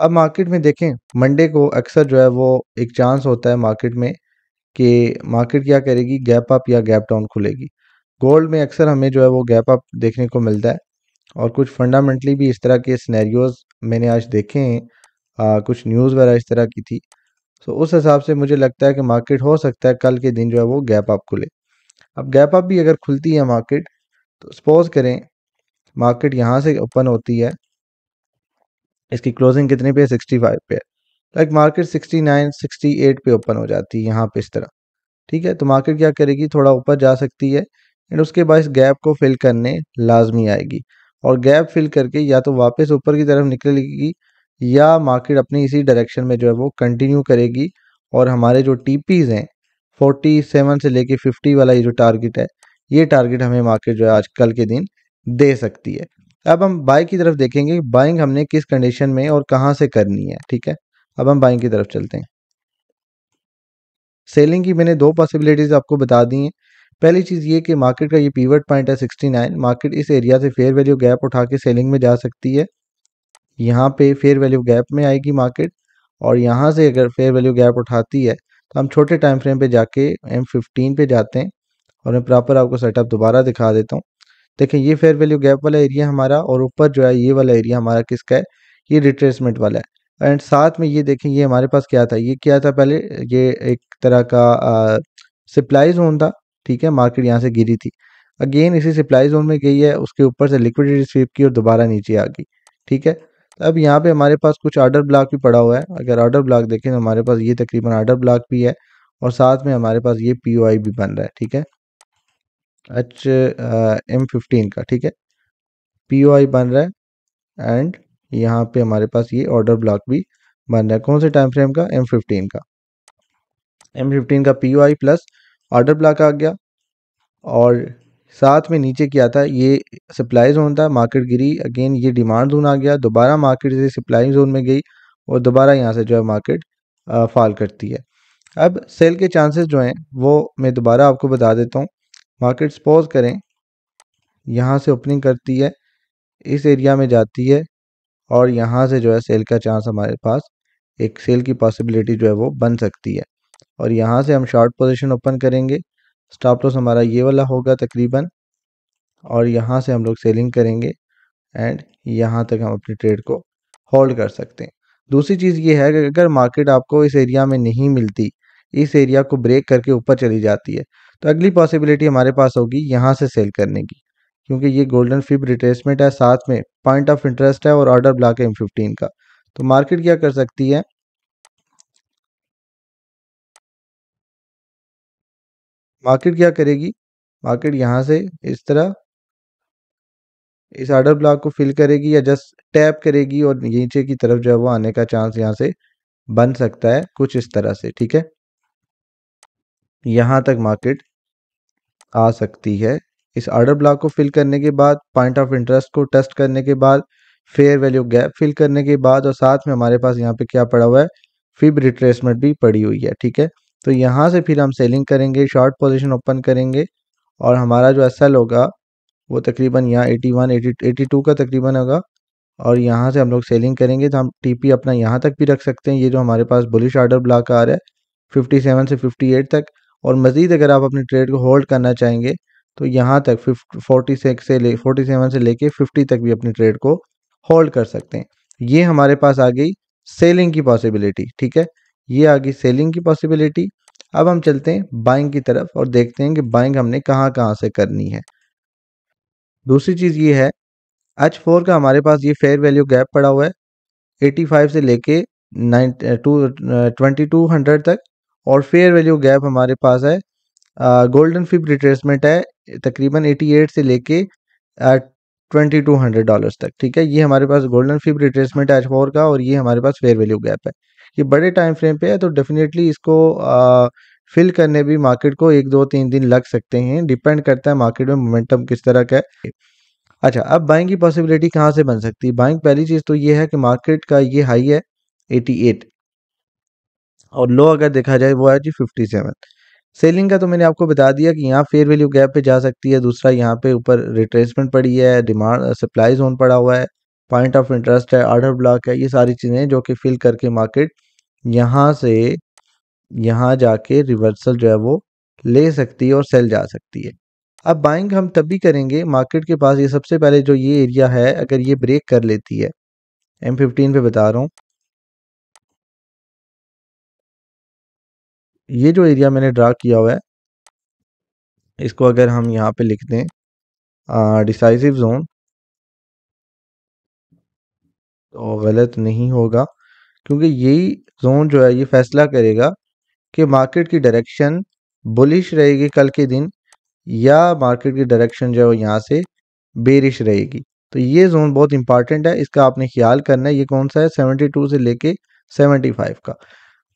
अब मार्केट में देखें, मंडे को अक्सर जो है वो एक चांस होता है मार्केट में कि मार्केट क्या करेगी, गैप अप या गैप डाउन खुलेगी। गोल्ड में अक्सर हमें जो है वो गैप अप देखने को मिलता है और कुछ फंडामेंटली भी इस तरह के सिनेरियोज मैंने आज देखे हैं। कुछ न्यूज़ वगैरह इस तरह की थी। तो उस हिसाब से मुझे लगता है कि मार्केट हो सकता है कल के दिन जो है वो गैप अप खुले। अब गैप अप भी अगर खुलती है मार्केट, तो सपोज करें मार्केट यहाँ से ओपन होती है, इसकी क्लोजिंग कितने पे है, 65 पे है। लाइक मार्केट 69 68 पे ओपन हो जाती है यहाँ पे इस तरह। ठीक है, तो मार्केट क्या करेगी, थोड़ा ऊपर जा सकती है एंड उसके बाद इस गैप को फिल करने लाजमी आएगी और गैप फिल करके या तो वापस ऊपर की तरफ निकलेगी या मार्केट अपनी इसी डायरेक्शन में जो है वो कंटिन्यू करेगी और हमारे जो टीपीज हैं 47 से लेके 50 वाला ये जो टारगेट है, ये टारगेट हमें मार्केट जो है आज कल के दिन दे सकती है। अब हम बाय की तरफ देखेंगे, बाइंग हमने किस कंडीशन में और कहाँ से करनी है। ठीक है, अब हम बाइंग की तरफ चलते हैं। सेलिंग की मैंने दो पॉसिबिलिटीज आपको बता दी हैं। पहली चीज़ ये कि मार्केट का ये पीवट पॉइंट है 69, मार्केट इस एरिया से फेयर वैल्यू गैप उठा के सेलिंग में जा सकती है। यहाँ पे फेयर वैल्यू गैप में आएगी मार्केट और यहाँ से अगर फेयर वैल्यू गैप उठाती है तो हम छोटे टाइम फ्रेम पे जाके M15 पे जाते हैं और मैं प्रॉपर आपको सेटअप दोबारा दिखा देता हूँ। देखिए ये फेयर वैल्यू गैप वाला एरिया हमारा और ऊपर जो है ये वाला एरिया हमारा किसका है, ये रिट्रेसमेंट वाला है। एंड साथ में ये देखें, ये हमारे पास क्या था, ये क्या था पहले, ये एक तरह का सप्लाई जोन था। ठीक है, मार्केट यहाँ से गिरी थी, अगेन इसी सप्लाई जोन में गई है, उसके ऊपर से लिक्विडिटी स्वीप की और दोबारा नीचे आ गई। ठीक है, तो अब यहाँ पे हमारे पास कुछ ऑर्डर ब्लॉक भी पड़ा हुआ है। अगर ऑर्डर ब्लॉक देखें तो हमारे पास ये तकरीबन ऑर्डर ब्लॉक भी है और साथ में हमारे पास ये POI भी बन रहा है। ठीक है, M15 का। ठीक है, POI बन रहा है एंड यहाँ पे हमारे पास ये ऑर्डर ब्लॉक भी बन रहा है। कौन से टाइम फ्रेम का, M15 का। M15 का POI प्लस ऑर्डर ब्लॉक आ गया और साथ में नीचे क्या था, ये सप्लाई जोन था, मार्केट गिरी, अगेन ये डिमांड जोन आ गया, दोबारा मार्केट से सप्लाई जोन में गई और दोबारा यहाँ से जो है मार्केट फॉल करती है। अब सेल के चांसेस जो हैं वो मैं दोबारा आपको बता देता हूँ। मार्केट सपोज करें यहाँ से ओपनिंग करती है, इस एरिया में जाती है और यहाँ से जो है सेल का चांस हमारे पास, एक सेल की पॉसिबिलिटी जो है वो बन सकती है और यहाँ से हम शॉर्ट पोजीशन ओपन करेंगे। स्टॉप लॉस हमारा ये वाला होगा तकरीबन और यहाँ से हम लोग सेलिंग करेंगे एंड यहाँ तक हम अपनी ट्रेड को होल्ड कर सकते हैं। दूसरी चीज़ ये है कि अगर मार्केट आपको इस एरिया में नहीं मिलती, इस एरिया को ब्रेक करके ऊपर चली जाती है, तो अगली पॉसिबिलिटी हमारे पास होगी यहाँ से सेल करने की, क्योंकि ये गोल्डन फिब रिट्रेसमेंट है, साथ में पॉइंट ऑफ इंटरेस्ट है और ऑर्डर ब्लॉक है M15 का। तो मार्केट क्या कर सकती है, मार्केट क्या करेगी, मार्केट यहाँ से इस तरह इस ऑर्डर ब्लॉक को फिल करेगी या जस्ट टैप करेगी और नीचे की तरफ जो है वो आने का चांस यहाँ से बन सकता है कुछ इस तरह से। ठीक है, यहाँ तक मार्केट आ सकती है। इस ऑर्डर ब्लॉक को फिल करने के बाद, पॉइंट ऑफ इंटरेस्ट को टेस्ट करने के बाद, फेयर वैल्यू गैप फिल करने के बाद और साथ में हमारे पास यहाँ पे क्या पड़ा हुआ है, फिब रिट्रेसमेंट भी पड़ी हुई है। ठीक है, तो यहाँ से फिर हम सेलिंग करेंगे, शॉर्ट पोजीशन ओपन करेंगे और हमारा जो SL होगा वो तकरीबन यहाँ 81 82 का तकरीबन होगा और यहाँ से हम लोग सेलिंग करेंगे। तो हम TP अपना यहाँ तक भी रख सकते हैं, ये जो हमारे पास बुलिश ऑर्डर ब्लॉक आ रहा है 57 से 58 तक, और मज़ीद अगर आप अपनी ट्रेड को होल्ड करना चाहेंगे तो यहाँ तक 47 से लेके 50 तक भी अपनी ट्रेड को होल्ड कर सकते हैं। ये हमारे पास आ गई सेलिंग की पॉसिबिलिटी। ठीक है, ये आ गई सेलिंग की पॉसिबिलिटी। अब हम चलते हैं बाइंग की तरफ और देखते हैं कि बाइंग हमने कहाँ कहाँ से करनी है। दूसरी चीज़ ये है, H4 का हमारे पास ये फेयर वैल्यू गैप पड़ा हुआ है 85 से लेके 2200 तक और फेयर वैल्यू गैप हमारे पास है, गोल्डन फिब रिट्रेसमेंट है तकरीबन 88 से लेके $2200 तक। ठीक है, ये हमारे पास गोल्डन फिब रिट्रेसमेंट है H4 का और ये हमारे पास फेयर वैल्यू गैप है। ये बड़े टाइम फ्रेम पे है तो डेफिनेटली इसको फिल करने भी मार्केट को 1 2 3 दिन लग सकते हैं, डिपेंड करता है मार्केट में मोमेंटम किस तरह का है। अच्छा, अब बाइंग की पॉसिबिलिटी कहाँ से बन सकती है। बाइंग पहली चीज़ तो ये है कि मार्केट का ये हाई है 88 और लो अगर देखा जाए वो है जी 57। सेलिंग का तो मैंने आपको बता दिया कि यहाँ फेयर वैल्यू गैप पे जा सकती है। दूसरा यहाँ पे ऊपर रिट्रेसमेंट पड़ी है, डिमांड सप्लाई जोन पड़ा हुआ है पॉइंट ऑफ इंटरेस्ट है, ऑर्डर ब्लॉक है, ये सारी चीज़ें जो कि फिल करके मार्केट यहाँ से यहाँ जाके रिवर्सल जो है वो ले सकती है और सेल जा सकती है। अब बाइंग हम तब भी करेंगे मार्केट के पास ये सबसे पहले जो ये एरिया है अगर ये ब्रेक कर लेती है, M15 पे बता रहा हूँ, ये जो एरिया मैंने ड्रा किया हुआ है इसको अगर हम यहाँ पे लिख दें डिसाइसिव जोन, तो गलत नहीं होगा, क्योंकि यही जोन जो है ये फैसला करेगा कि मार्केट की डायरेक्शन बुलिश रहेगी कल के दिन या मार्केट की डायरेक्शन जो है यहाँ से बेरिश रहेगी। तो ये जोन बहुत इंपॉर्टेंट है, इसका आपने ख्याल करना है। ये कौन सा है? 72 से लेके 75 का।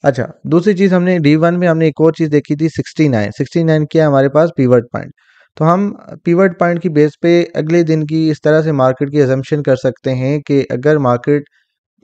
अच्छा, दूसरी चीज़ हमने D1 में हमने एक और चीज़ देखी थी 69 क्या है हमारे पास? Pivot point. तो हम पिवट पॉइंट की बेस पे अगले दिन की इस तरह से मार्केट की अजम्पशन कर सकते हैं कि अगर मार्केट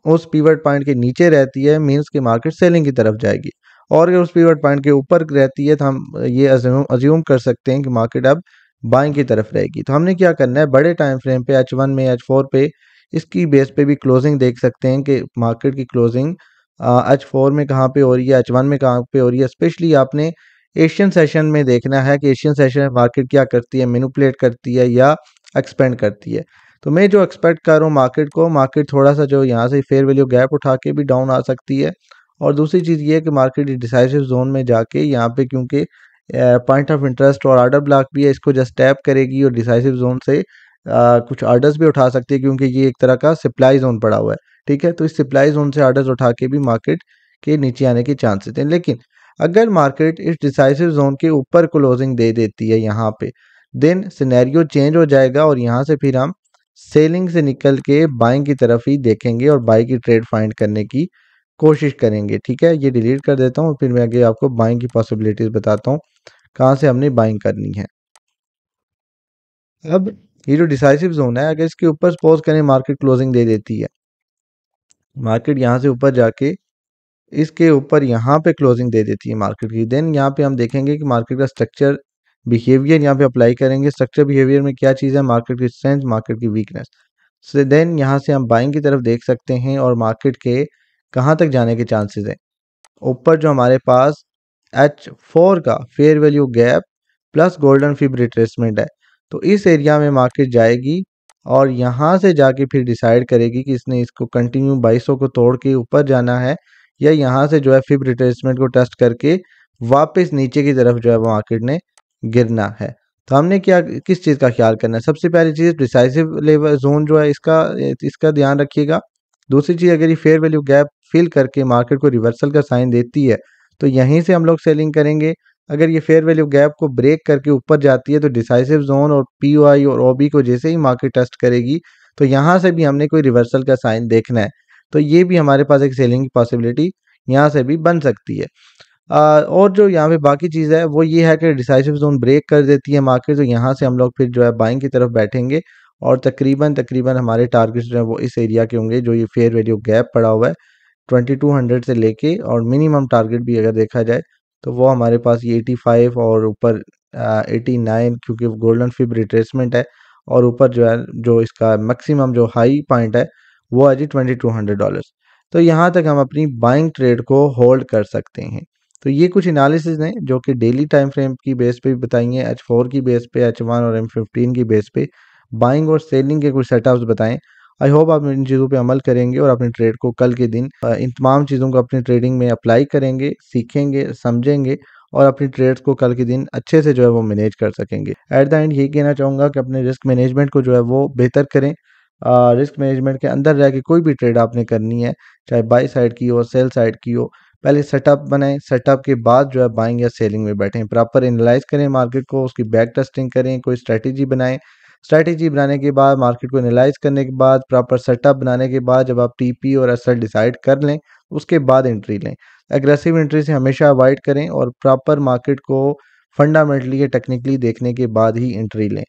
उस पिवट पॉइंट के नीचे रहती है मींस कि मार्केट सेलिंग की तरफ जाएगी, और अगर उस पिवट पॉइंट के ऊपर रहती है तो हम ये अज्यूम कर सकते हैं कि मार्केट अब बाइंग की तरफ रहेगी। तो हमने क्या करना है, बड़े टाइम फ्रेम पे H1 में H4 पे इसकी बेस पे भी क्लोजिंग देख सकते हैं कि मार्केट की क्लोजिंग H4 में कहाँ पे हो रही है, H1 में कहाँ पे हो रही है। स्पेशली आपने एशियन सेशन में देखना है कि एशियन सेशन में मार्केट क्या करती है, मैनिपुलेट करती है या एक्सपेंड करती है। तो मैं जो एक्सपेक्ट कर रहा हूँ मार्केट को, मार्केट थोड़ा सा जो यहाँ से फेयर वैल्यू गैप उठा के भी डाउन आ सकती है। और दूसरी चीज़ ये है कि मार्केट डिसाइसिव जोन में जाके यहाँ पे क्योंकि पॉइंट ऑफ इंटरेस्ट और ऑर्डर ब्लॉक भी है, इसको जस्ट टैप करेगी और डिसाइसिव जोन से कुछ ऑर्डर्स भी उठा सकती है, क्योंकि ये एक तरह का सप्लाई जोन पड़ा हुआ है। ठीक है, तो इस सप्लाई जोन से ऑर्डर्स उठा के भी मार्केट के नीचे आने के चांसेस हैं। लेकिन अगर मार्केट इस डिसाइसिव जोन के ऊपर क्लोजिंग दे देती है यहाँ पे, देन सिनेरियो चेंज हो जाएगा और यहाँ से फिर हम सेलिंग से निकल के बाइंग की तरफ ही देखेंगे और बाई की ट्रेड फाइंड करने की कोशिश करेंगे। ठीक है, ये डिलीट कर देता हूँ, फिर मैं आगे आपको बाइंग की पॉसिबिलिटीज बताता हूँ कहाँ से हमने बाइंग करनी है। अब ये जो डिसाइसिव जोन है अगर इसके ऊपर सपोज करें मार्केट क्लोजिंग दे देती है, मार्केट यहाँ से ऊपर जाके इसके ऊपर यहाँ पे क्लोजिंग दे देती है मार्केट की, देन यहाँ पे हम देखेंगे कि मार्केट का स्ट्रक्चर बिहेवियर यहाँ पे अप्लाई करेंगे। स्ट्रक्चर बिहेवियर में क्या चीज़ है? मार्केट की स्ट्रेंथ, मार्केट की वीकनेस। सो देन यहाँ से हम बाइंग की तरफ देख सकते हैं और मार्केट के कहाँ तक जाने के चांसेस हैं। ऊपर जो हमारे पास H4 का fair value gap plus golden fib retracement है, तो इस एरिया में मार्केट जाएगी और यहाँ से जाके फिर डिसाइड करेगी कि इसने इसको कंटिन्यू 2200 को तोड़ के ऊपर जाना है या यहाँ से जो है फिब रिट्रेसमेंट को टेस्ट करके वापस नीचे की तरफ जो है वो मार्केट ने गिरना है। तो हमने क्या किस चीज़ का ख्याल करना है? सबसे पहली चीज़ डिसाइसिव लेवल जोन जो है इसका ध्यान रखिएगा। दूसरी चीज़, अगर ये फेयर वैल्यू गैप फिल करके मार्केट को रिवर्सल का साइन देती है तो यहीं से हम लोग सेलिंग करेंगे। अगर ये फेयर वैल्यू गैप को ब्रेक करके ऊपर जाती है तो डिसाइसिव जोन और POI और OB को जैसे ही मार्केट टेस्ट करेगी तो यहाँ से भी हमने कोई रिवर्सल का साइन देखना है, तो ये भी हमारे पास एक सेलिंग की पॉसिबिलिटी यहाँ से भी बन सकती है। और जो यहाँ पे बाकी चीज़ है वो ये है कि डिसाइसिव जोन ब्रेक कर देती है मार्केट, तो यहाँ से हम लोग फिर जो है बाइंग की तरफ बैठेंगे और तकरीबन हमारे टारगेट्स जो है वो इस एरिया के होंगे जो ये फेयर वैल्यू गैप पड़ा हुआ है 2200 से लेके, और मिनिमम टारगेट भी अगर देखा जाए तो वो हमारे पास ये 85 और ऊपर 89, क्योंकि गोल्डन फिब रिट्रेसमेंट है, और ऊपर जो है जो इसका मैक्सिमम जो हाई पॉइंट है वो है जी $2200। तो यहाँ तक हम अपनी बाइंग ट्रेड को होल्ड कर सकते हैं। तो ये कुछ एनालिसिस हैं जो कि डेली टाइम फ्रेम की बेस पे भी बताई हैं, H4 की बेस पे, H1 और M15 की बेस पे बाइंग और सेलिंग के कुछ सेटअप्स बताएं। आई होप आप इन चीज़ों पे अमल करेंगे और अपनी ट्रेड को कल के दिन इन तमाम चीज़ों को अपनी ट्रेडिंग में अप्लाई करेंगे, सीखेंगे, समझेंगे और अपनी ट्रेड्स को कल के दिन अच्छे से जो है वो मैनेज कर सकेंगे। एट द एंड यही कहना चाहूँगा कि अपने रिस्क मैनेजमेंट को जो है वो बेहतर करें। रिस्क मैनेजमेंट के अंदर रह के कोई भी ट्रेड आपने करनी है, चाहे बाई साइड की हो, सेल साइड की हो, पहले सेटअप बनाएं, सेटअप के बाद जो है बाइंग या सेलिंग में बैठें, प्रॉपर एनालाइज करें मार्केट को, उसकी बैक टेस्टिंग करें, कोई स्ट्रैटेजी बनाएं। स्ट्रैटेजी बनाने के बाद, मार्केट को एनालाइज करने के बाद, प्रॉपर सेटअप बनाने के बाद जब आप TP और SL डिसाइड कर लें उसके बाद एंट्री लें। एग्रेसिव एंट्री से हमेशा अवॉइड करें और प्रॉपर मार्केट को फंडामेंटली या टेक्निकली देखने के बाद ही एंट्री लें।